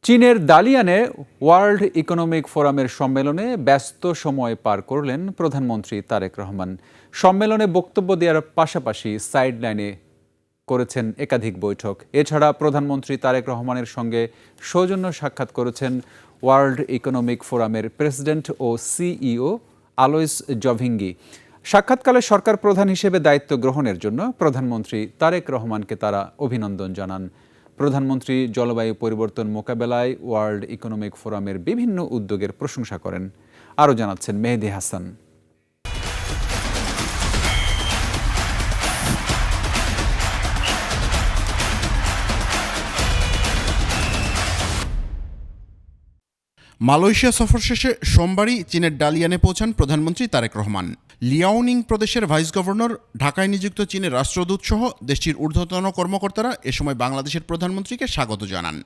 চীনের দালিয়ানে world economic ফোরামের সম্মেলনে ব্যস্ত সময় পার করলেন প্রধানমন্ত্রী তারেক রহমান। সম্মেলনে বক্তব্য দেওয়ার পাশাপাশি সাইডলাইনে করেছেন একাধিক বৈঠক। এছাড়া প্রধানমন্ত্রী তারেক রহমানের সঙ্গে সৌজন্য সাক্ষাৎ করেছেন ওয়ার্ল্ড ইকোনমিক ফোরামের প্রেসিডেন্ট ও সিইও আলোইস জভিঙ্গি। সাক্ষাৎকালে সরকার প্রধান হিসেবে দায়িত্ব গ্রহণের জন্য প্রধানমন্ত্রী তারেক রহমানকে তারা অভিনন্দন জানান। প্রধানমন্ত্রী জলবায়ু পরিবর্তন মোকাবেলায় ওয়ার্ল্ড ইকোনমিক ফোরামের বিভিন্ন উদ্যোগের প্রশংসা করেন। আরও জানাচ্ছেন মেহেদী হাসান। মালয়েশিয়া সফর শেষে সোমবারই চীনের ডালিয়ানে পৌঁছান প্রধানমন্ত্রী তারেক রহমান। লিয়াওনিং প্রদেশের ভাইস গভর্নর, ঢাকায় নিযুক্ত চীনের রাষ্ট্রদূত সহ দেশটির ঊর্ধ্বতন কর্মকর্তারা এ সময় বাংলাদেশের প্রধানমন্ত্রীকে স্বাগত জানান।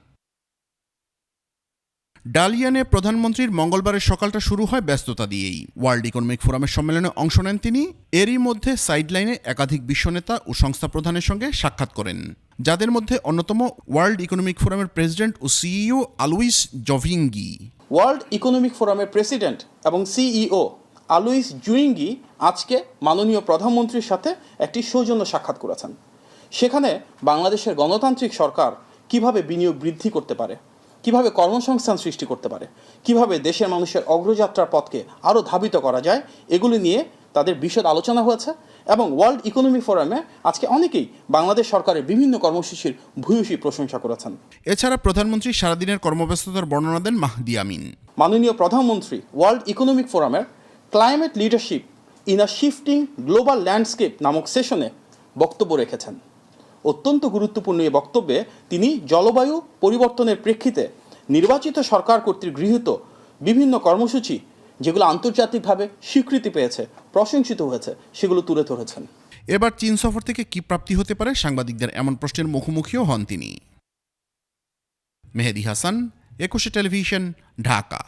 ডালিয়ানে প্রধানমন্ত্রীর মঙ্গলবারের সকালটা শুরু হয় ব্যস্ততা দিয়েই। ওয়ার্ল্ড ইকোনমিক ফোরামের সম্মেলনে অংশ নেন তিনি। এরই মধ্যে সাইডলাইনে একাধিক বিশ্বনেতা ও সংস্থা প্রধানের সঙ্গে সাক্ষাৎ করেন, যাদের মধ্যে অন্যতম ওয়ার্ল্ড ইকোনমিক ফোরামের প্রেসিডেন্ট ও সিইও আলোইস জভিঙ্গি। ওয়ার্ল্ড ইকোনমিক ফোরামের প্রেসিডেন্ট এবং সিইও আলোইস জুইঙ্গি আজকে মাননীয় প্রধানমন্ত্রীর সাথে একটি সৌজন্য সাক্ষাৎ করেছেন। সেখানে বাংলাদেশের গণতান্ত্রিক সরকার কিভাবে বিনিয়োগ বৃদ্ধি করতে পারে, কিভাবে কর্মসংস্থান সৃষ্টি করতে পারে, কিভাবে দেশের মানুষের অগ্রযাত্রার পথকে আরও ধাবিত করা যায়, এগুলি নিয়ে তাদের বিশদ আলোচনা হয়েছে। এবং ওয়ার্ল্ড ইকোনমিক ফোরামে আজকে অনেকেই বাংলাদেশ সরকারের বিভিন্ন কর্মসূচির ভূয়সী প্রশংসা করেছেন। এছাড়া প্রধানমন্ত্রী সারাদিনের কর্মব্যস্ততার বর্ণনা দেন মাহদি আমিন। মাননীয় প্রধানমন্ত্রী ওয়ার্ল্ড ইকোনমিক ফোরামের climate leadership in a shifting global landscape নামক সেশনে বক্তব্য রেখেছেন। অত্যন্ত গুরুত্বপূর্ণ এই বক্তব্যে তিনি জলবায়ু পরিবর্তনের প্রেক্ষিতে নির্বাচিত সরকার কর্তৃক গৃহীত বিভিন্ন কর্মসূচি, যেগুলো আন্তর্জাতিকভাবে স্বীকৃতি পেয়েছে, প্রশংসিত হয়েছে, সেগুলো তুলে ধরেছেন। এবার চীন সফর থেকে কি প্রাপ্তি হতে পারে, সাংবাদিকদের এমন প্রশ্নের মুখোমুখিও হন তিনি। মেহেদী হাসান, 21 টেলিভিশন, ঢাকা।